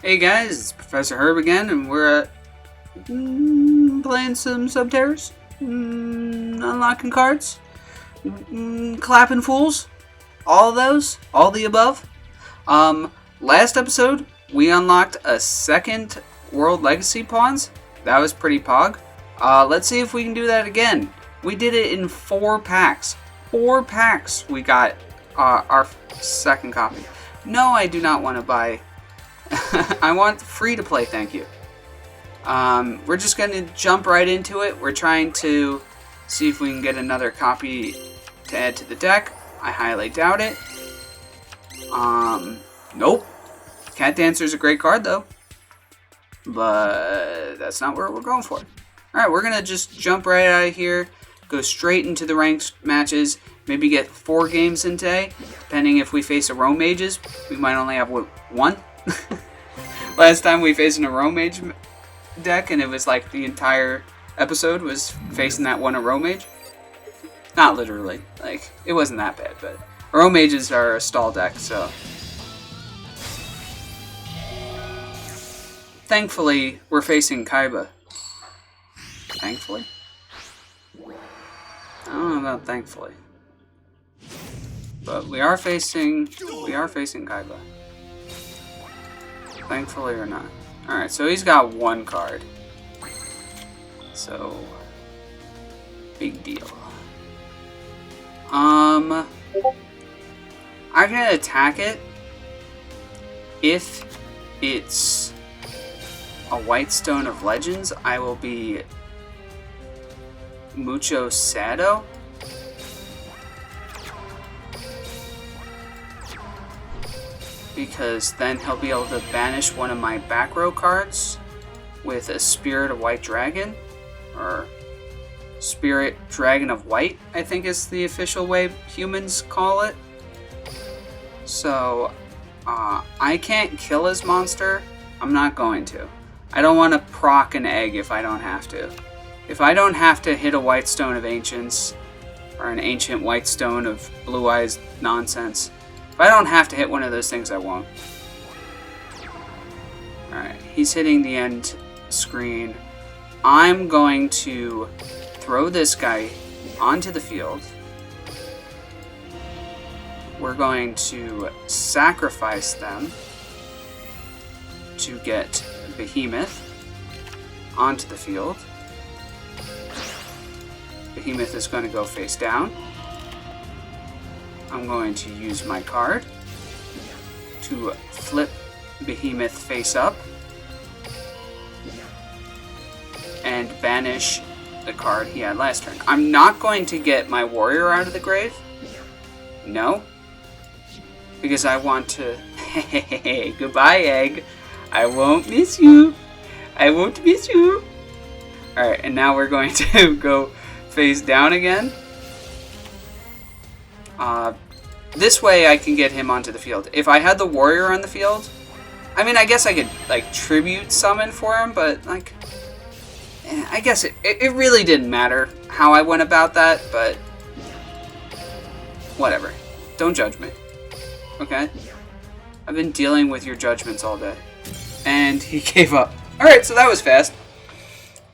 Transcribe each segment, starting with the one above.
Hey guys, it's Professor Herb again, and we're playing some Subterrors, unlocking cards, clapping fools, all of those, all the above. Last episode, we unlocked a second World Legacy Pawns. That was pretty pog. Let's see if we can do that again. We did it in 4 packs. 4 packs we got our second copy. No, I do not want to buy... I want free to play, thank you. We're just going to jump right into it. We're trying to see if we can get another copy to add to the deck. I highly doubt it. Nope. Cat Dancer's a great card, though. But that's not what we're going for. Alright, we're going to just jump right out of here. Go straight into the ranked matches. Maybe get 4 games in today. Depending if we face a Roam Mages. We might only have 1. Last time we faced an Roam Mage deck, and it was like the entire episode was facing that one Roam Mage. Not literally, like it wasn't that bad, but Roam Mages are a stall deck, so thankfully we're facing Kaiba. Thankfully, I don't know about thankfully, but we are facing Kaiba. Thankfully or not. Alright, so he's got 1 card. So, big deal. I can attack it if it's a White Stone of Legends. I will be Mucho Sado. Because then he'll be able to banish one of my back row cards with a Spirit of White Dragon, or Spirit Dragon of White, I think is the official way humans call it. So, I can't kill his monster. I'm not going to. I don't want to proc an egg if I don't have to. If I don't have to hit a White Stone of Ancients, or an Ancient White Stone of Blue Eyes nonsense, if I don't have to hit one of those things, I won't. Alright, he's hitting the end screen. I'm going to throw this guy onto the field. We're going to sacrifice them to get Behemoth onto the field. Behemoth is going to go face down. I'm going to use my card to flip Behemoth face up and banish the card he had last turn. I'm not going to get my warrior out of the grave. No. Because I want to... Hey, goodbye, egg. I won't miss you. I won't miss you. Alright, and now we're going to go face down again. This way I can get him onto the field. If I had the warrior on the field, I mean, I guess I could, like, tribute summon for him, but, like, I guess it really didn't matter how I went about that, but whatever. Don't judge me. Okay? I've been dealing with your judgments all day. And he gave up. Alright, so that was fast.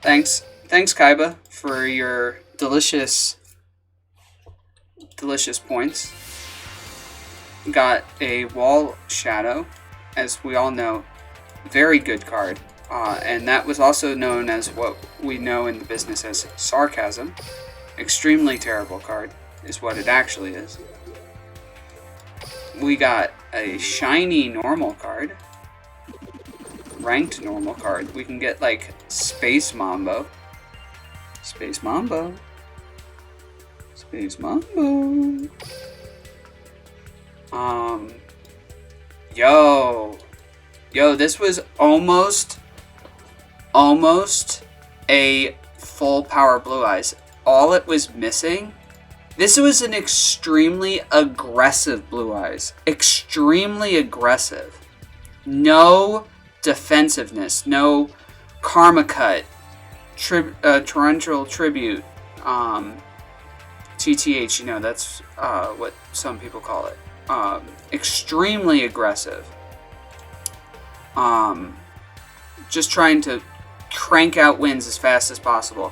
Thanks. Thanks, Kaiba, for your delicious points. Got a Wall Shadow, as we all know, very good card, and that was also known as what we know in the business as Sarcasm. Extremely terrible card is what it actually is. We got a shiny normal card, ranked normal card. We can get like Space Mambo. Space Mambo. Space Mambo. Yo, this was almost a full power Blue Eyes. All it was missing, this was an extremely aggressive Blue Eyes. Extremely aggressive. No defensiveness, no Karma Cut, Torrential Tribute, TTH, you know, that's what some people call it. Extremely aggressive. just trying to crank out wins as fast as possible.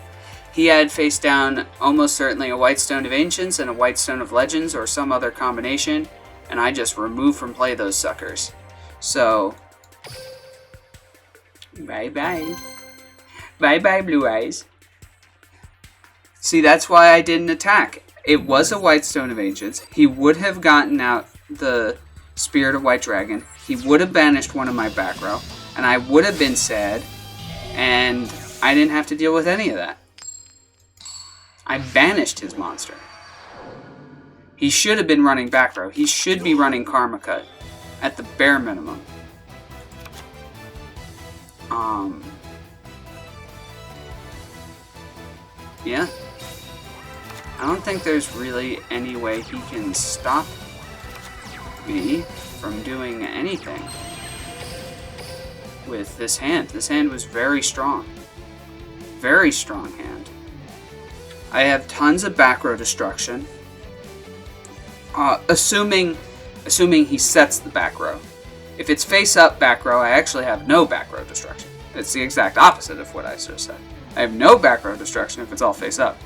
He had face down almost certainly a White Stone of Ancients and a White Stone of Legends or some other combination, and I just removed from play those suckers. So, bye-bye. Bye-bye, Blue Eyes. See, that's why I didn't attack. It was a White Stone of Ancients. He would have gotten out the Spirit of White Dragon. He would have banished one of my back row, and I would have been sad, and I didn't have to deal with any of that. I banished his monster. He should have been running back row. He should be running Karma Cut at the bare minimum. Yeah. I don't think there's really any way he can stop me from doing anything with this hand. This hand was very strong. Very strong hand. I have tons of back row destruction. Assuming he sets the back row. If it's face up back row, I actually have no back row destruction. It's the exact opposite of what I just said. I have no back row destruction if it's all face up.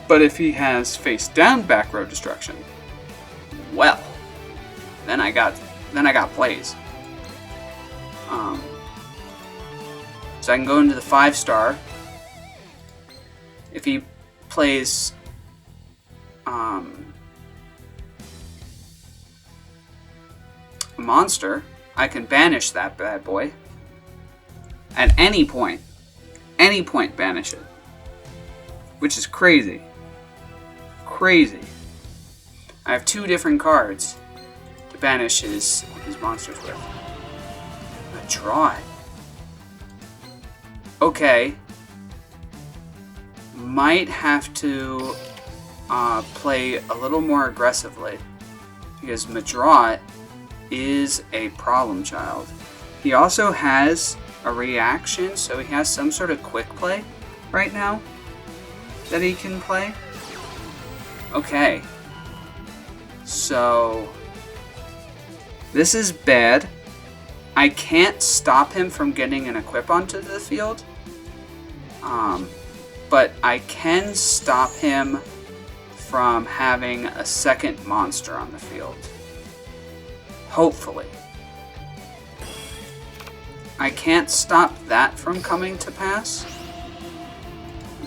But if he has face down back row destruction, well, then I got plays. So I can go into the 5-star. If he plays a monster, I can banish that bad boy. At any point banish it. Which is crazy. Crazy. I have 2 different cards to banish his monsters with. I draw it. Okay. Might have to play a little more aggressively. Because Madrat is a problem child. He also has a reaction, so he has some sort of quick play right now that he can play. Okay. So this is bad. I can't stop him from getting an equip onto the field. But I can stop him from having a second monster on the field. Hopefully. I can't stop that from coming to pass,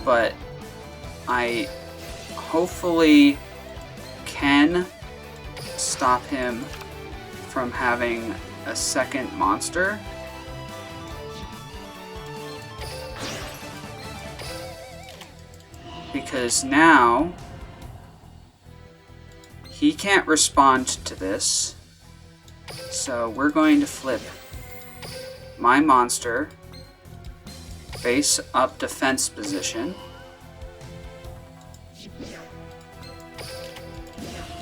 but I hopefully can stop him from having a second monster. Because now he can't respond to this, so we're going to flip my monster face up defense position,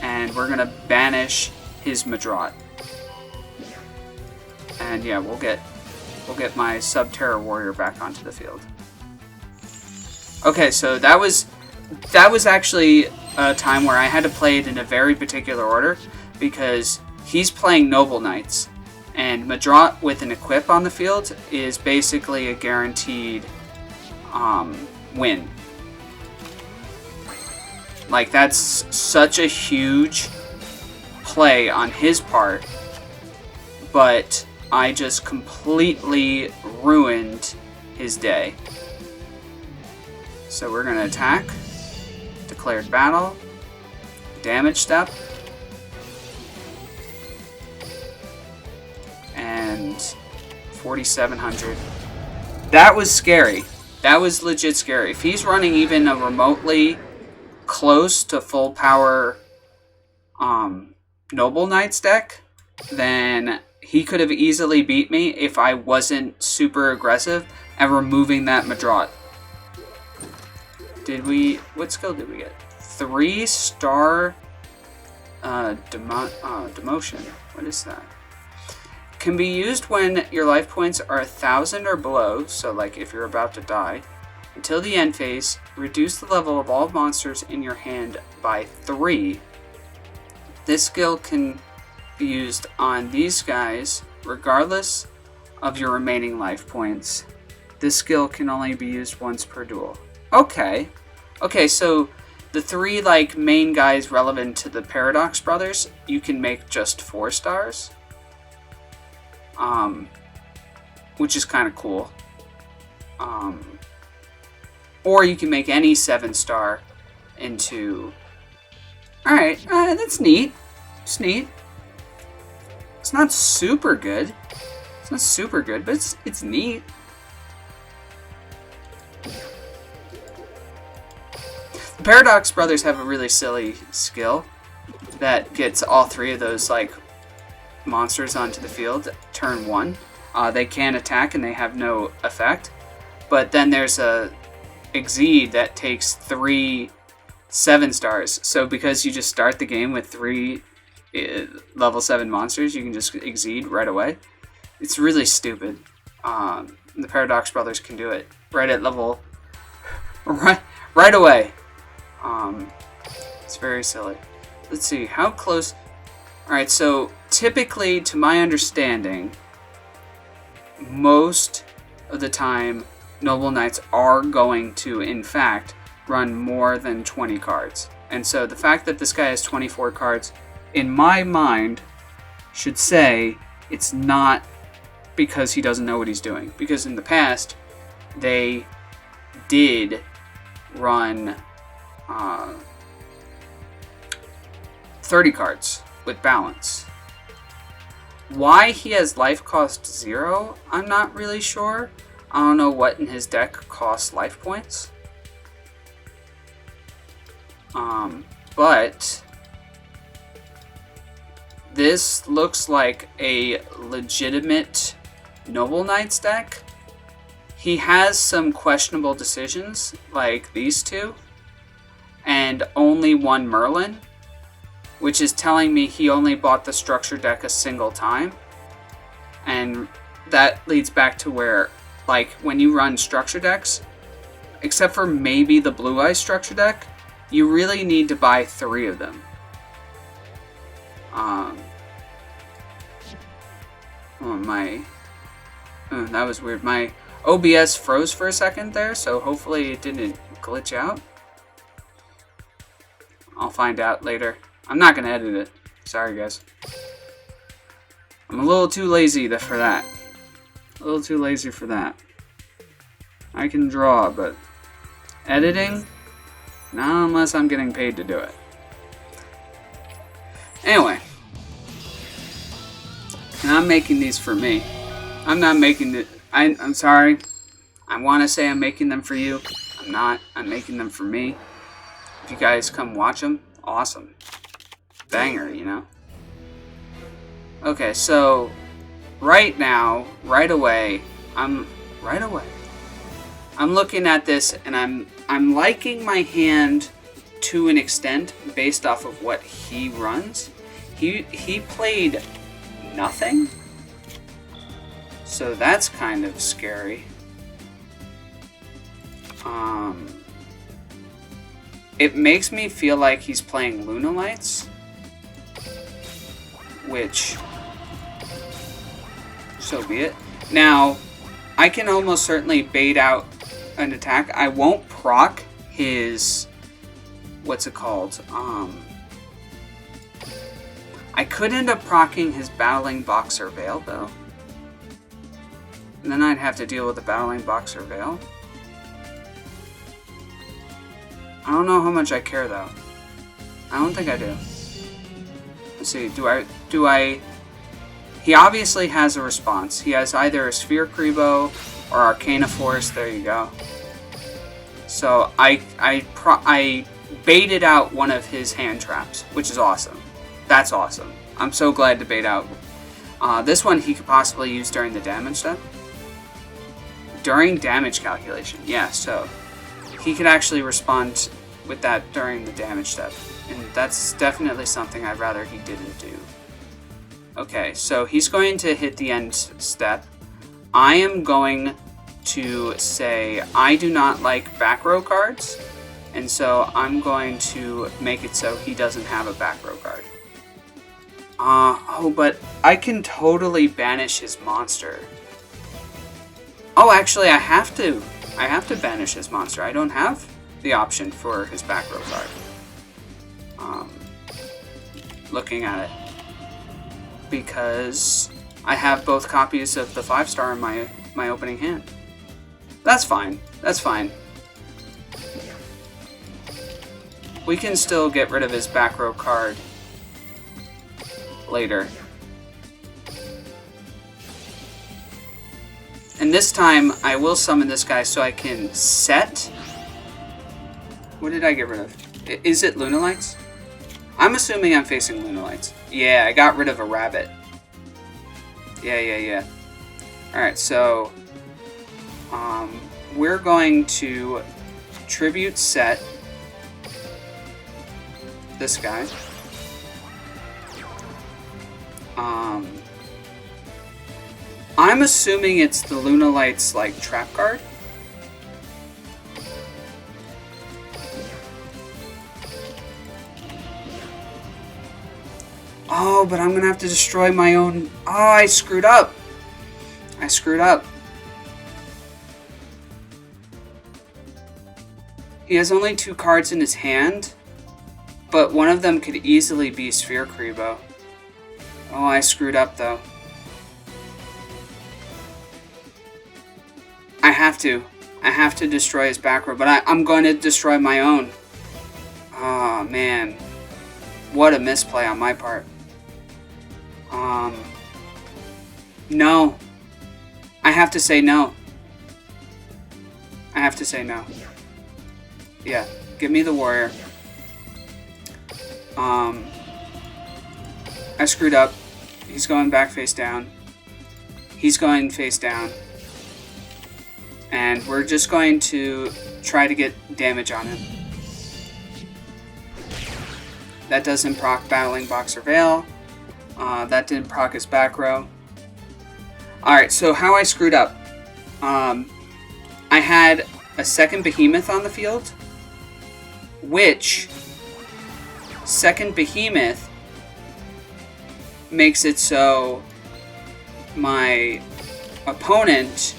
and we're gonna banish his Madrat. And yeah, we'll get my Sub-Terra Warrior back onto the field. Okay, so that was actually a time where I had to play it in a very particular order, because he's playing Noble Knights, and Madrat with an equip on the field is basically a guaranteed win. Like, that's such a huge play on his part, but I just completely ruined his day. So we're going to attack, declared battle, damage step, and 4,700. That was scary. That was legit scary. If he's running even a remotely close to full power Noble Knights deck, then he could have easily beat me if I wasn't super aggressive at removing that Madrat. What skill did we get? 3-star demotion. What is that? Can be used when your life points are 1,000 or below, so like if you're about to die. Until the end phase, reduce the level of all monsters in your hand by 3. This skill can be used on these guys regardless of your remaining life points. This skill can only be used once per duel. Okay. Okay, so the 3 like main guys relevant to the Paradox Brothers, you can make just 4 stars. Which is kind of cool. Or you can make any 7-star into... Alright, that's neat. It's neat. It's not super good. It's not super good, but it's neat. The Paradox Brothers have a really silly skill that gets all 3 of those like monsters onto the field turn 1. They can attack and they have no effect. But then there's a Exceed that takes 3 7-stars. So because you just start the game with 3 level 7 monsters, you can just Exceed right away. It's really stupid. The Paradox Brothers can do it right at level... right away. It's very silly. Let's see, how close... Alright, so typically, to my understanding, most of the time, Noble Knights are going to, in fact, run more than 20 cards. And so the fact that this guy has 24 cards, in my mind, should say it's not because he doesn't know what he's doing. Because in the past, they did run 30 cards with balance. Why he has life cost 0, I'm not really sure. I don't know what in his deck costs life points. But this looks like a legitimate Noble Knights deck. He has some questionable decisions, like these 2, and only 1 Merlin, which is telling me he only bought the structure deck a single time. And that leads back to where, like, when you run structure decks, except for maybe the Blue Eye structure deck, you really need to buy 3 of them. That was weird. My OBS froze for a second there, so hopefully it didn't glitch out. I'll find out later. I'm not going to edit it. Sorry, guys. I'm a little too lazy for that. A little too lazy for that. I can draw, but editing? Not unless I'm getting paid to do it. Anyway. And I'm making these for me. I'm not making it. I'm sorry. I want to say I'm making them for you. I'm not. I'm making them for me. If you guys come watch them, awesome. Banger, you know. Okay, so right now, right away, I'm looking at this and I'm liking my hand to an extent based off of what he runs. He played nothing. So that's kind of scary. It makes me feel like he's playing Luna Lights, which, so be it. Now, I can almost certainly bait out an attack. I won't proc his, what's it called? I could end up proccing his Battling Boxer Veil, though. And then I'd have to deal with the Battling Boxer Veil. I don't know how much I care, though. I don't think I do. Let's see, do I... He obviously has a response. He has either a Sphere Kribo or Arcana Force. There you go. So I baited out one of his hand traps, which is awesome. That's awesome. I'm so glad to bait out. This one he could possibly use during the damage step. During damage calculation, yeah, so he could actually respond with that during the damage step. And that's definitely something I'd rather he didn't do. Okay, so he's going to hit the end step. I am going to say I do not like back row cards, and so I'm going to make it so he doesn't have a back row card. Oh, but I can totally banish his monster. Oh, actually, I have to. I have to banish his monster. I don't have the option for his back row card. Looking at it. Because I have both copies of the 5-star in my opening hand. That's fine. That's fine. We can still get rid of his back row card later. And this time, I will summon this guy so I can set... What did I get rid of? Is it Lunalights? I'm assuming I'm facing Lunalights. Yeah, I got rid of a rabbit. Yeah. Alright, so... we're going to tribute set this guy. I'm assuming it's the Lunalights, like, trap card. Oh, but I'm gonna have to destroy my own... Oh, I screwed up. I screwed up. He has only 2 cards in his hand, but one of them could easily be Sphere Kribo. Oh, I screwed up, though. I have to. I have to destroy his back row, but I'm going to destroy my own. Oh, man. What a misplay on my part. No. I have to say no. I have to say no. Yeah, give me the warrior. I screwed up. He's going back face down. He's going face down. And we're just going to try to get damage on him. That doesn't proc Battling Boxer Veil. That didn't proc his back row. Alright, so how I screwed up. I had a second Behemoth on the field, which second Behemoth makes it so my opponent,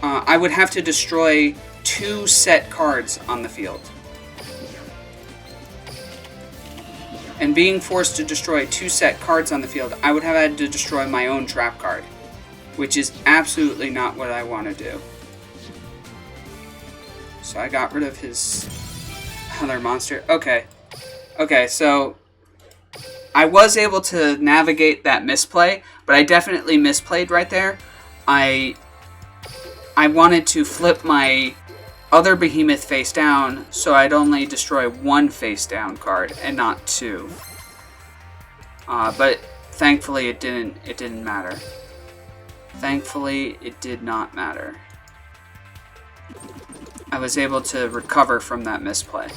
I would have to destroy 2 set cards on the field. And being forced to destroy 2 set cards on the field, I would have had to destroy my own trap card, which is absolutely not what I want to do. So I got rid of his other monster. Okay. Okay, so I was able to navigate that misplay, but I definitely misplayed right there. I wanted to flip my other Behemoth face down, so I'd only destroy 1 face down card and not 2. But thankfully it didn't matter. Thankfully it did not matter. I was able to recover from that misplay.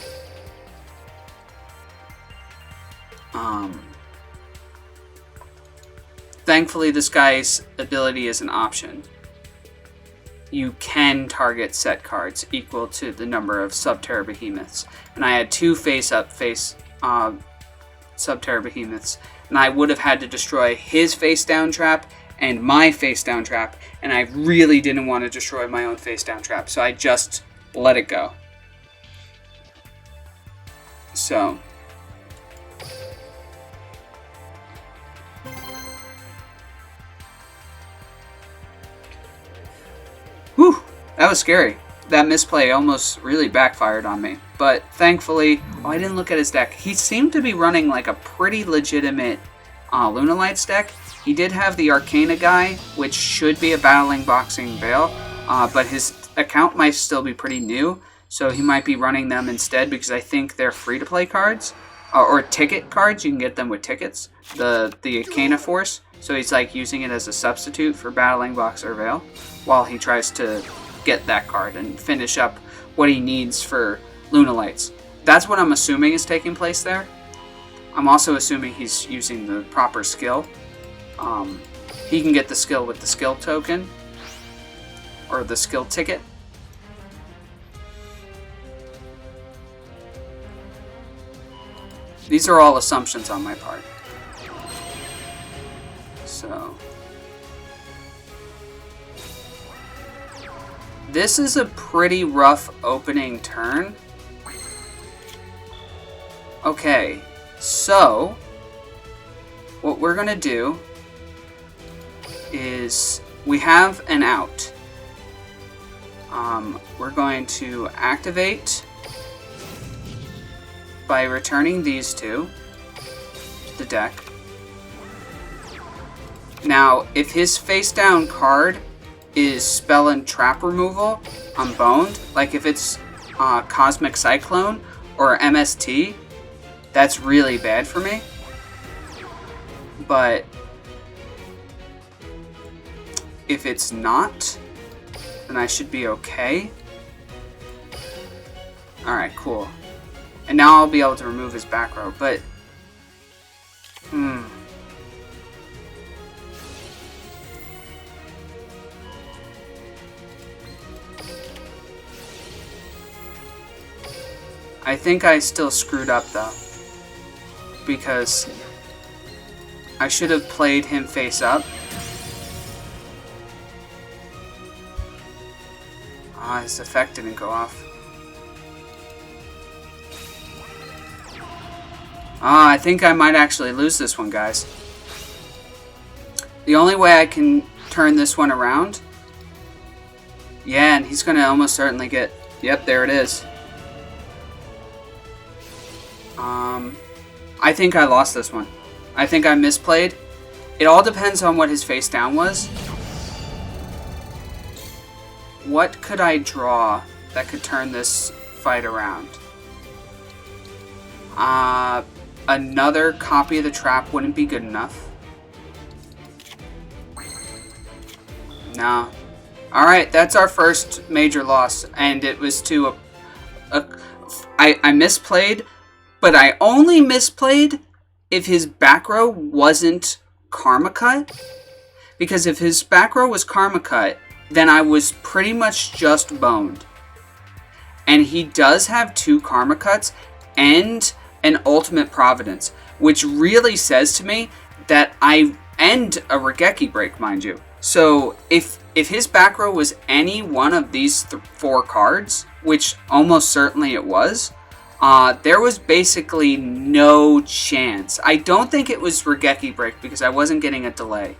Thankfully this guy's ability is an option. You can target set cards equal to the number of Subterra Behemoths. And I had 2 face-up Subterra Behemoths. And I would have had to destroy his face-down trap and my face-down trap. And I really didn't want to destroy my own face-down trap. So I just let it go. So... whew, that was scary. That misplay almost really backfired on me. But thankfully, oh, I didn't look at his deck. He seemed to be running like a pretty legitimate Lunalights deck. He did have the Arcana guy, which should be a Battling Boxing Veil, but his account might still be pretty new, so he might be running them instead because I think they're free-to-play cards, or ticket cards. You can get them with tickets. The Arcana Force, so he's like using it as a substitute for Battling Boxer Veil, while he tries to get that card and finish up what he needs for Lunalights. That's what I'm assuming is taking place there. I'm also assuming he's using the proper skill. He can get the skill with the skill token, or the skill ticket. These are all assumptions on my part. So... this is a pretty rough opening turn. Okay, so... what we're gonna do is we have an out. We're going to activate by returning these two to the deck. Now, if his face down card is spell and trap removal, I'm boned. Like if it's Cosmic Cyclone or MST, that's really bad for me. But if it's not, then I should be okay. Alright, cool. And now I'll be able to remove his back row, but... I think I still screwed up though. Because I should have played him face up. His effect didn't go off. I think I might actually lose this one, guys. The only way I can turn this one around... yeah, and he's going to almost certainly get... yep, there it is. I think I lost this one. I think I misplayed. It all depends on what his face down was. What could I draw that could turn this fight around? Another copy of the trap wouldn't be good enough. No. Alright, that's our first major loss. And it was to I misplayed, but I only misplayed if his back row wasn't Karma Cut. Because if his back row was Karma Cut, then I was pretty much just boned. And he does have 2 Karma Cuts and an Ultimate Providence, which really says to me that and a Regeki Break, mind you. So if his back row was any one of these 4 cards, which almost certainly it was, there was basically no chance. I don't think it was Regeki Break because I wasn't getting a delay.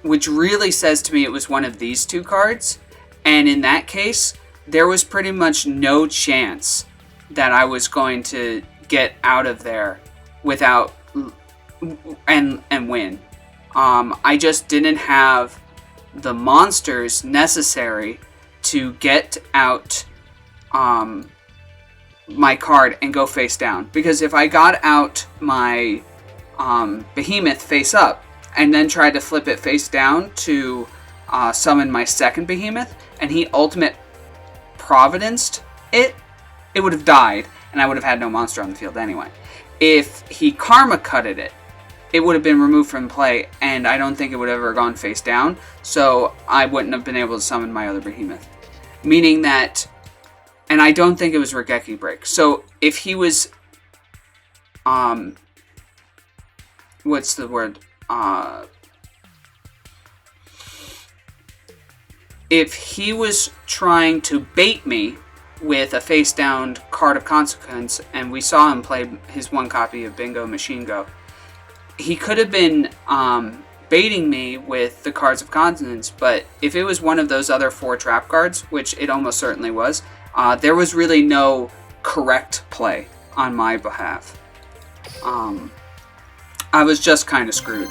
Which really says to me it was one of these 2 cards. And in that case, there was pretty much no chance that I was going to get out of there without and win. I just didn't have the monsters necessary to get out my card and go face down. Because if I got out my behemoth face up and then tried to flip it face down to summon my second behemoth, and he ultimate providenced it, it would have died, and I would have had no monster on the field anyway. If he karma cutted it, it would have been removed from play, and I don't think it would have ever gone face down, so I wouldn't have been able to summon my other behemoth. Meaning that, and I don't think it was Regeki Break. So if he was, what's the word? If he was trying to bait me with a face-down card of consequence, and we saw him play his 1 copy of Bingo Machine Go, he could have been baiting me with the cards of consonance, but if it was one of those other 4 trap cards, which it almost certainly was, there was really no correct play on my behalf. I was just kind of screwed.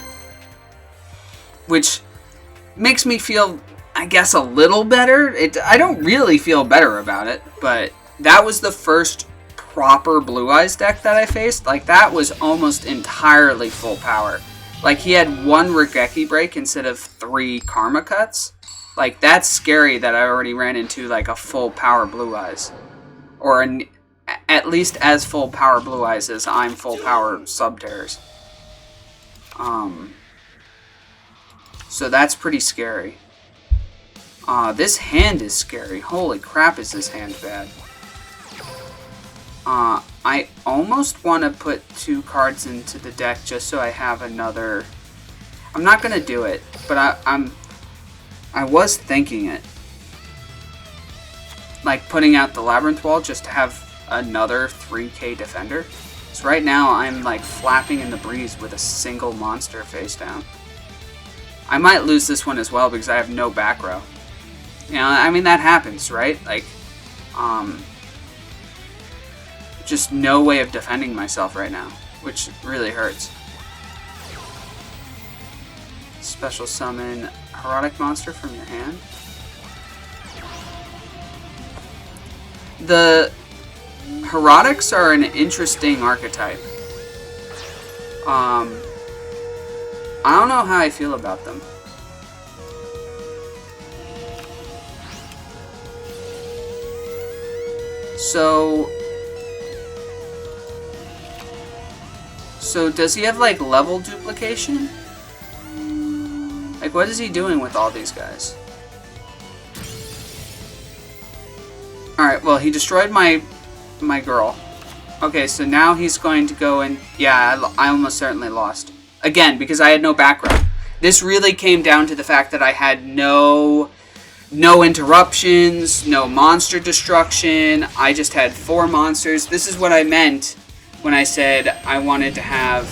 Which makes me feel, I guess, a little better. I don't really feel better about it, but that was the first proper Blue Eyes deck that I faced. Like, that was almost entirely full power. Like, he had 1 Regeki Break instead of 3 Karma Cuts. Like, that's scary that I already ran into, like, a full power Blue Eyes. Or at least as full power Blue Eyes as I'm full power Subterrors. So that's pretty scary. This hand is scary. Holy crap, is this hand bad. I almost want to put 2 cards into the deck just so I have another... I'm not going to do it, but I was thinking it. Like putting out the Labyrinth Wall just to have another 3k defender. So right now I'm like flapping in the breeze with a single monster face down. I might lose this one as well because I have no back row. You know, I mean, that happens, right? Like, just no way of defending myself right now, which really hurts. Special summon Erotic Monster from your hand. The Erotics are an interesting archetype. I don't know how I feel about them. So does he have like level duplication? Like, what is he doing with all these guys? Alright, well, he destroyed my girl. Okay, so now he's going to go and... Yeah, I almost certainly lost. Again, because I had no back row. This really came down to the fact that I had no interruptions, no monster destruction. I just had 4 monsters. This is what I meant when I said I wanted to have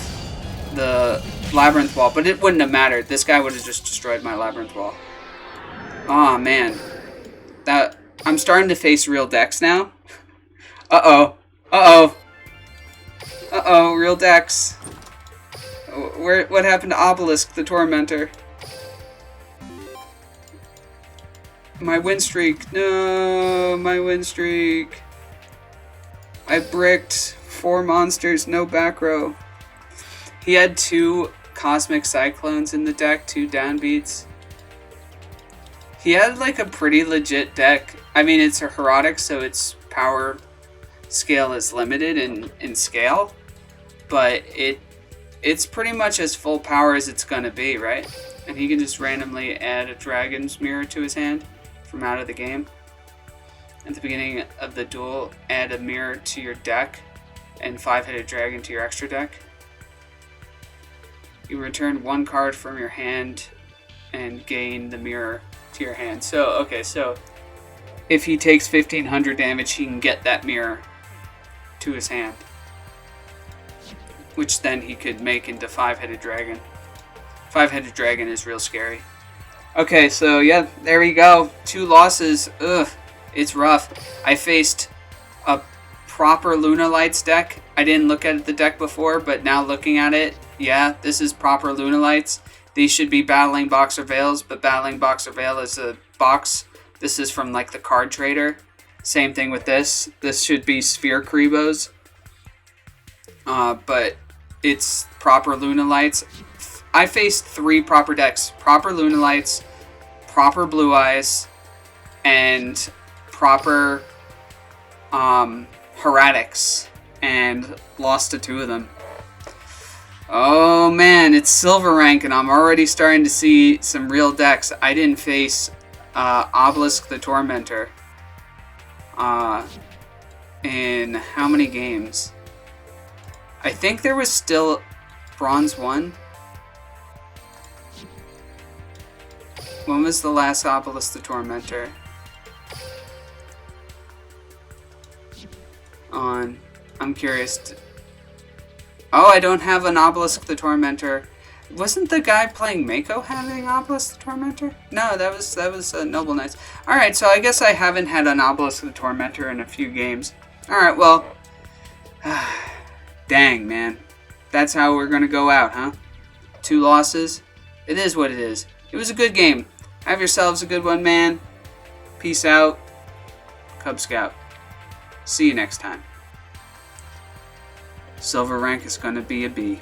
the Labyrinth Wall, but it wouldn't have mattered. This guy would have just destroyed my Labyrinth Wall. Aw, man. I'm starting to face real decks now. Uh-oh. Uh-oh. Uh-oh, real decks. What happened to Obelisk, the Tormentor? My win streak. No, my win streak. I bricked 4 monsters, no back row. He had 2 Cosmic Cyclones in the deck, 2 downbeats. He had like a pretty legit deck. I mean, it's a Erotic, so its power scale is limited in scale. But it's pretty much as full power as it's gonna be, right? And he can just randomly add a Dragon's Mirror to his hand from out of the game. At the beginning of the duel, add a mirror to your deck and 5-headed dragon to your extra deck. You return 1 card from your hand and gain the mirror to your hand. So, okay, so if he takes 1500 damage, he can get that mirror to his hand, which then he could make into 5-headed dragon. 5-headed dragon is real scary. Okay, so yeah, there we go. 2 losses. Ugh, it's rough. I faced a proper Luna Lights deck. I didn't look at the deck before, but now looking at it, yeah, this is proper Luna Lights. These should be Battling Boxer Veils, but Battling Boxer Veil is a box. This is from like the card trader. Same thing with this. This should be Sphere Kribos. But it's proper Luna Lights. I faced 3 proper decks. Proper Luna Lights, proper Blue Eyes, and proper Heretics. And lost to 2 of them. Oh man, it's silver rank and I'm already starting to see some real decks. I didn't face Obelisk the Tormentor in how many games? I think there was still Bronze 1. When was the last Obelisk the Tormentor? I'm curious. Oh, I don't have an Obelisk the Tormentor. Wasn't the guy playing Mako having Obelisk the Tormentor? No, that was Noble Knights. Alright, so I guess I haven't had an Obelisk the Tormentor in a few games. Alright, well. Dang, man. That's how we're gonna go out, huh? 2 losses? It is what it is. It was a good game. Have yourselves a good one, man. Peace out. Cub Scout. See you next time. Silver rank is gonna be a B.